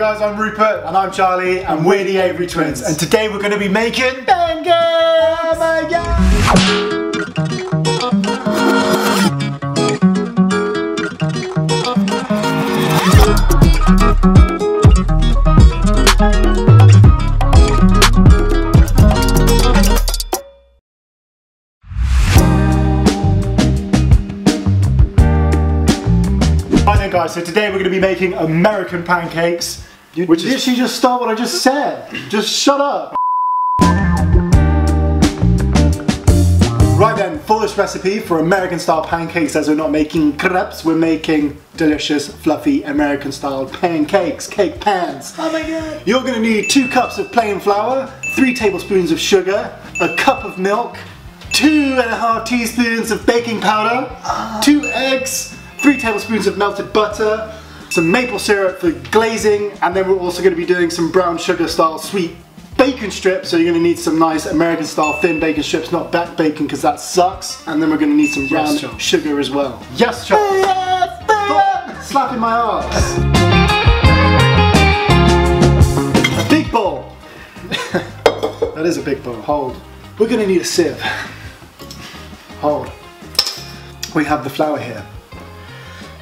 guys, I'm Rupert. And I'm Charlie, and we're the Avery twins. And today we're going to be making pancakes! Oh my god! Right then guys, so today we're going to be making American pancakes. You literally just start what I just said. Just shut up. Right then, for this recipe for American style pancakes, as we're not making crepes, we're making delicious, fluffy American style pancakes, cake pans. Oh my god. You're going to need 2 cups of plain flour, 3 tablespoons of sugar, a cup of milk, 2.5 teaspoons of baking powder, 2 eggs, 3 tablespoons of melted butter, some maple syrup for glazing, and then we're also going to be doing some brown sugar style sweet bacon strips. So you're going to need some nice American style thin bacon strips, not back bacon because that sucks. And then we're going to need some brown sugar as well. Yes, Charlie. Stop slapping my ass. A big bowl. That is a big bowl. Hold. We're going to need a sieve. Hold. We have the flour here.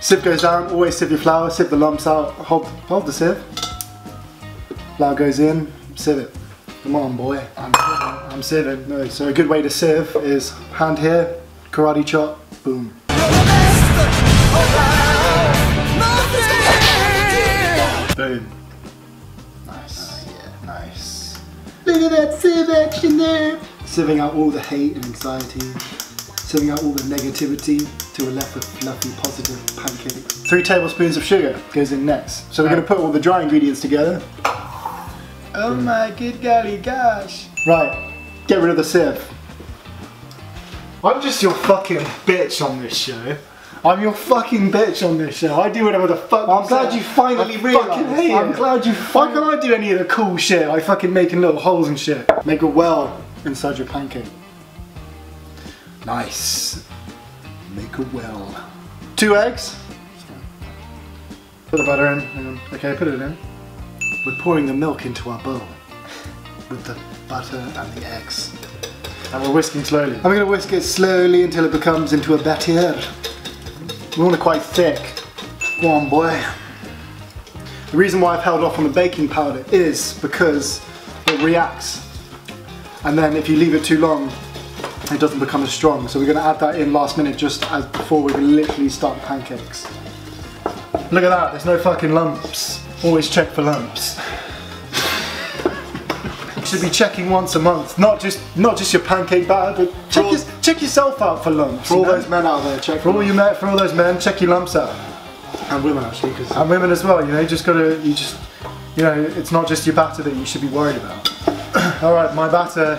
Sieve goes down, always sieve your flour, sieve the lumps out, hold the sieve. Flour goes in, sieve it. Come on boy. I'm sieving. No, so a good way to sieve is hand here, karate chop, boom. Boom. Nice. Yeah, nice. Look at that sieve action there. Sieving out all the hate and anxiety. Sieving out all the negativity to a left with fluffy, positive pancakes. 3 tablespoons of sugar goes in next. So we're going to put all the dry ingredients together. Oh my good golly gosh. Right, get rid of the sieve. I'm just your fucking bitch on this show. I'm your fucking bitch on this show. I do whatever the fuck. I'm glad you finally realised. I'm glad you finally. Why can't I do any of the cool shit? I fucking making little holes and shit. Make a well inside your pancake. Nice. Make a well. 2 eggs. Put the butter in. Hang on. Okay, put it in. We're pouring the milk into our bowl with the butter and the eggs. And we're whisking slowly. I'm going to whisk it slowly until it becomes into a batter. We want it quite thick. Go on, boy. The reason why I've held off on the baking powder is because it reacts. And then if you leave it too long, it doesn't become as strong. So we're going to add that in last minute just as before we literally start the pancakes. Look at that, there's no fucking lumps. Always check for lumps. You should be checking once a month, not just your pancake batter, but check yourself out for lumps. For all those men out there, check. For all those men, check your lumps out. And women actually, and women as well. You know, you know, it's not just your batter that you should be worried about. All right, my batter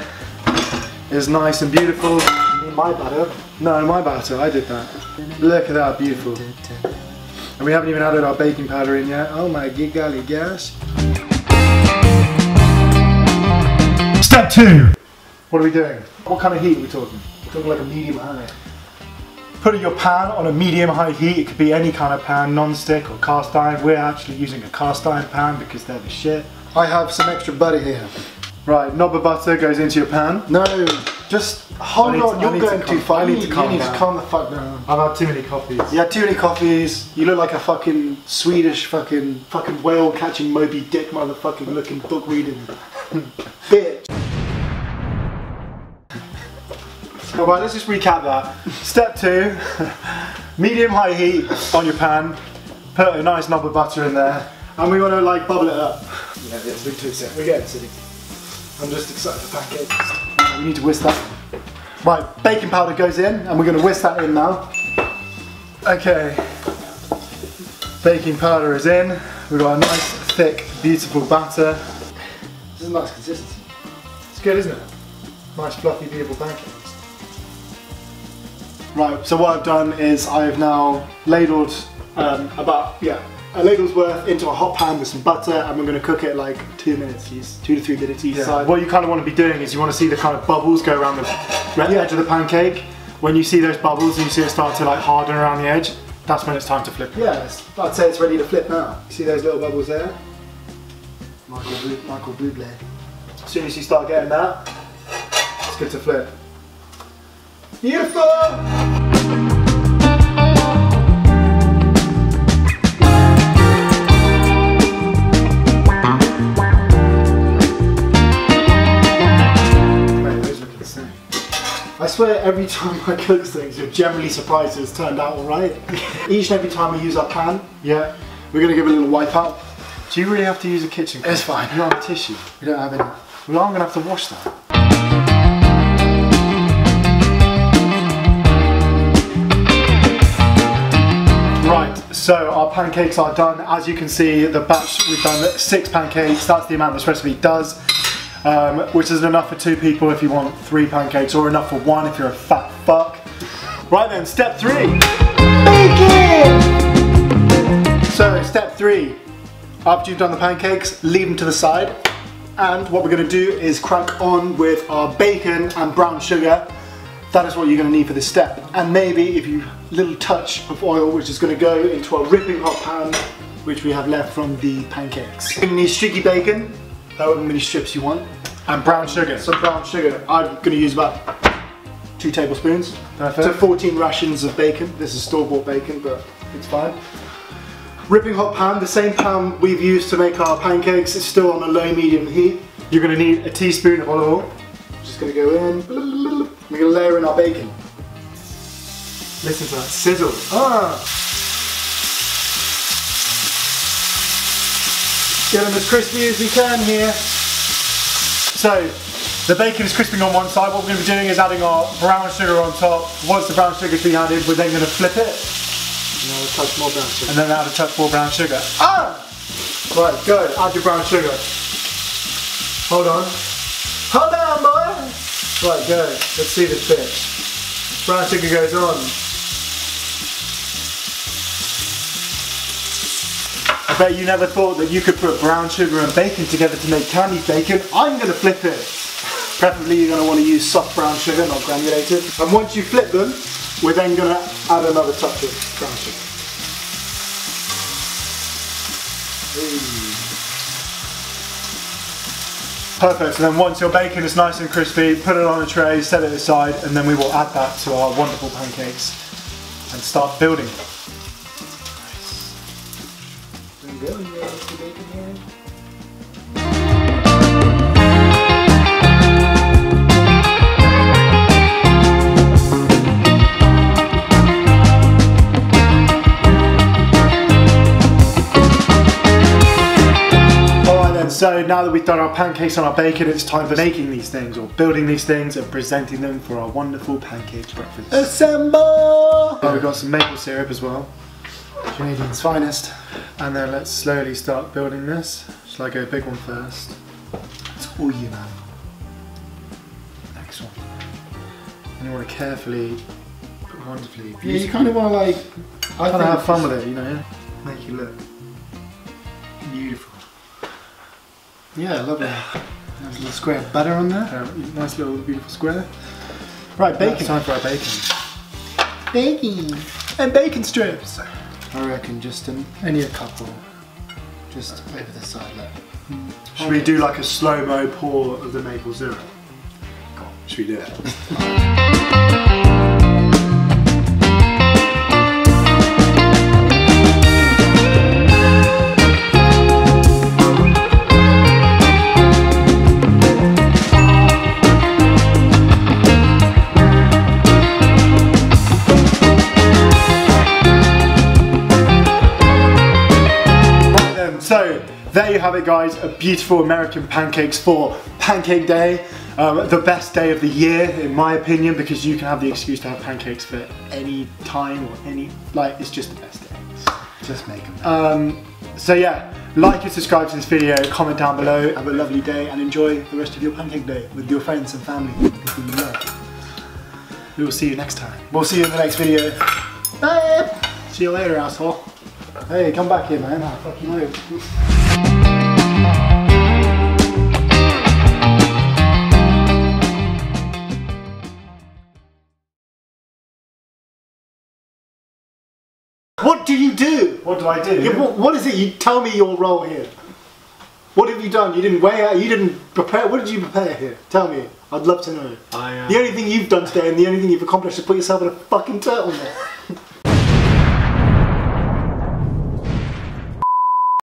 is nice and beautiful. My batter? No, my batter. I did that. Look at that, beautiful. And we haven't even added our baking powder in yet. Oh my golly gosh. Step 2. What are we doing? What kind of heat are we talking? We're talking like a medium high. Put your pan on a medium high heat. It could be any kind of pan, non-stick or cast iron. We're actually using a cast iron pan because they're the shit. I have some extra butter here. Right, knob of butter goes into your pan. No, just hold on, you're going too far. I need to calm the fuck down. I've had too many coffees. You had too many coffees. You look like a fucking Swedish fucking whale catching Moby Dick motherfucking looking book reading bitch. Alright, let's just recap that. Step 2, medium high heat on your pan. Put a nice knob of butter in there. And we want to like bubble it up. Yeah, let's do 2 seconds. We're getting silly. I'm just excited for pancakes. We need to whisk that. Right, baking powder goes in and we're going to whisk that in now. Okay, baking powder is in. We've got a nice, thick, beautiful batter. This is a nice consistency. It's good, isn't it? Nice, fluffy, beautiful pancakes. Right, so what I've done is I've now ladled a ladle's worth into a hot pan with some butter, and we're going to cook it like 2 minutes each, 2 to 3 minutes each side. What you kind of want to be doing is you want to see the kind of bubbles go around the edge of the pancake. When you see those bubbles and you see it start to like harden around the edge, that's when it's time to flip it. Yeah, I'd say it's ready to flip now. See those little bubbles there? Michael Bublé. As soon as you start getting that, it's good to flip. Beautiful! I swear every time I cook things, you're generally surprised it's turned out alright. Each and every time we use our pan, Yeah. we're going to give it a little wipe out. Do you really have to use a kitchen cloth? It's fine. You don't have a tissue? We don't have any. Well, I'm going to have to wash that. Right, so our pancakes are done. As you can see, the batch, we've done 6 pancakes. That's the amount this recipe does. Which is enough for 2 people if you want 3 pancakes, or enough for 1 if you're a fat fuck. Right then, step 3. Baking! So, step 3. After you've done the pancakes, leave them to the side. And what we're going to do is crack on with our bacon and brown sugar. That is what you're going to need for this step. And maybe if you little touch of oil, which is going to go into our ripping hot pan, which we have left from the pancakes. You're going to need streaky bacon. However many strips you want. And brown sugar. Some brown sugar. I'm going to use about 2 tablespoons. Perfect. So 14 rations of bacon. This is store-bought bacon, but it's fine. Ripping hot pan, the same pan we've used to make our pancakes. It's still on a low-medium heat. You're going to need a teaspoon of olive oil. Just going to go in. We're going to layer in our bacon. Listen to that sizzle. Get them as crispy as we can here. So, the bacon is crisping on one side. What we're going to be doing is adding our brown sugar on top. Once the brown sugar's been added, we're then going to flip it. And then we'll touch more brown sugar. And then add a touch more brown sugar. Right, go. Add your brown sugar. Hold on. Hold on, boy! Right, go. Let's see this bitch. Brown sugar goes on. I bet you never thought that you could put brown sugar and bacon together to make candied bacon. I'm going to flip it. Preferably you're going to want to use soft brown sugar, not granulated. And once you flip them, we're then going to add another touch of brown sugar. Perfect. So then once your bacon is nice and crispy, put it on a tray, set it aside, and then we will add that to our wonderful pancakes and start building. So now that we've done our pancakes and our bacon, it's time for making these things, or building these things and presenting them for our wonderful pancake breakfast. Assemble! Oh, we've got some maple syrup as well. Canadian's finest. And then let's slowly start building this. Shall I go big one first? It's all you, man. Next one. And you want to carefully, but wonderfully. Yeah, you kind of want to like... I kind of have fun with it, you know? Make you look beautiful. Yeah, lovely. Nice little square of butter on there. Nice little beautiful square. Right, bacon. It's time for our bacon. Bacon. And bacon strips. I reckon just only a couple. Just over the side there. Should we do like a slow-mo pour of the maple syrup? Go on, should we do it? So, there you have it guys, a beautiful American pancakes for Pancake Day. The best day of the year in my opinion, because you can have the excuse to have pancakes for any time or any, like, it's just the best day. Just make them. So yeah, like and subscribe to this video, comment down below. Have a lovely day and enjoy the rest of your pancake day with your friends and family. People you love. We will see you next time. We'll see you in the next video. Bye! See you later, asshole. Hey, come back here, man. Oh, fucking no. What do you do? What do I do? Yeah, what is it? You tell me your role here. What have you done? You didn't weigh out, you didn't prepare. What did you prepare here? Tell me. I'd love to know. The only thing you've done today and the only thing you've accomplished is put yourself in a fucking turtleneck.